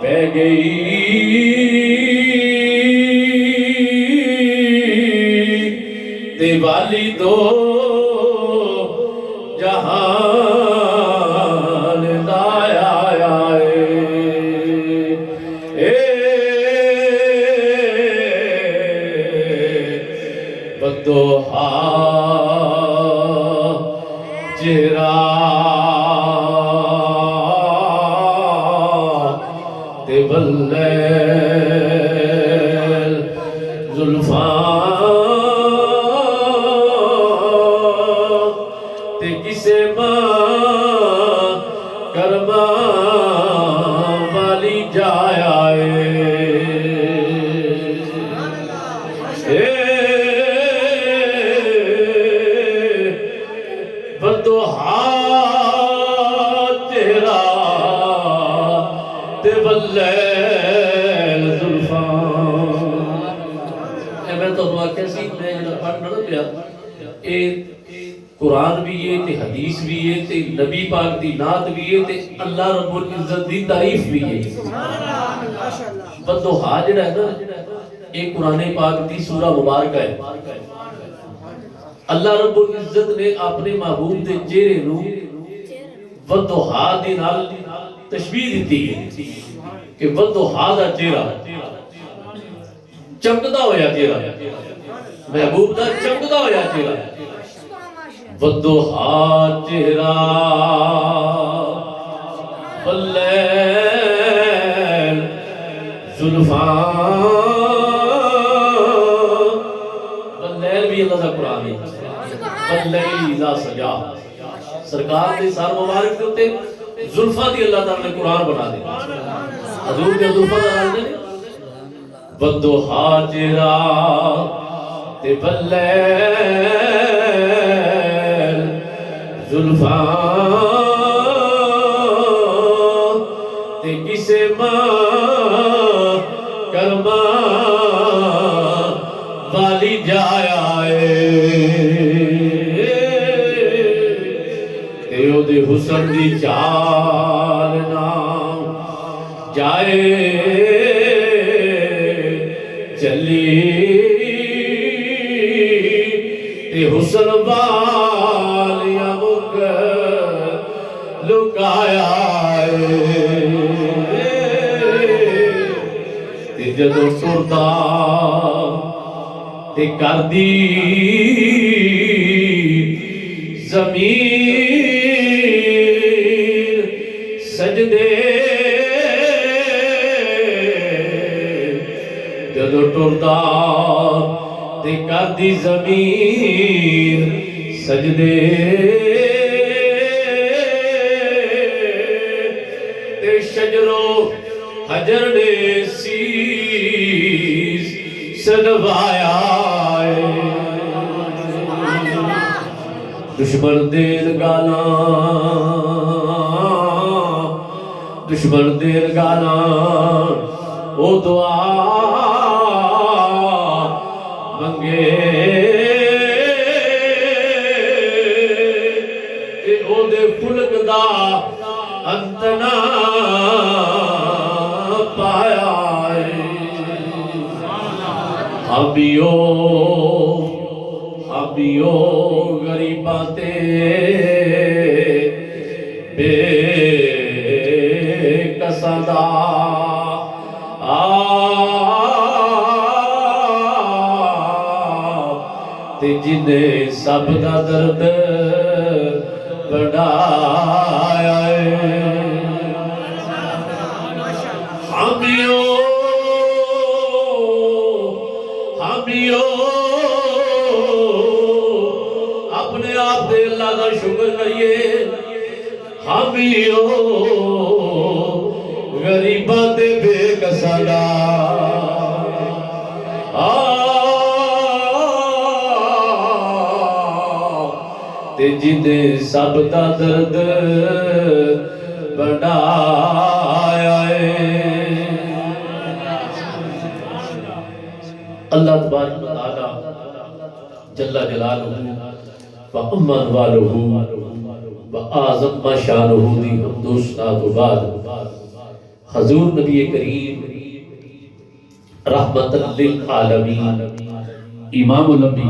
پہ گئی دیوالی دو جہان دایا بدوہا چہرہ تے واللیل زلفاں تے کسے ماں کرماں والی جایا بدوہا چہرہ تے واللیل زلفاں میں تو دعا کیسی میں پڑھنا پیا اے قرآن بھی ہے تے حدیث بھی ہے تے نبی پاک دی نعت بھی ہے تے اللہ رب العزت دی تعریف بھی ہے بدوہا جڑا ہے نا اے قرآن پاک دی سورہ مبارکہ ہے اللہ رب العزت نے اپنے محبوب دے چہرے نو بدوہا دے نال تشبیہ دیتی ہے کہ بدوہا دا چہرہ چمکدا ہویا چہرہ محبوب دا چمکدا ہویا چہرہ بدوہا چہرہ واللیل زلفاں واللیل بھی اللہ کا قرآن ہے واللیل اذا سجا سرکار نے سار مبارک کے ہوتے زلفاں دی اللہ تعالیٰ نے قرآن بنا دے حضور کے زلفاں دا رہا دے بدوہا چہرہ تے واللیل زلفاں تے کسے ماں کرماں والی جایا تے او دے حسن دی چال نام جائے چلی تے حسن والیاں مک لکایا تے جدو ٹردا تے کر دی زمین سجدے جدو ٹردا تے کر دی زمین سجدے تے شجر و حجر نے سیس سنوایا دشمن دین گانا او دعا منگے تے او دے فلک دا انتنا پایا ہمیو غریباں تے بے کساں دا تے جنے سب دا درد بڑھایا ہمیو اپنے آپ دے اللہ دا شکر کریے ہمیو غریباں تے بے کساں دا تے جنے سب دا درد بڑھایا اللہ تبارک و تعالی جل جلالہ و امان والہ و اعظم ما شانہ دی حمد و ثنا تو بعد حضور نبی کریم رحمت للعالمین امام الانبیاء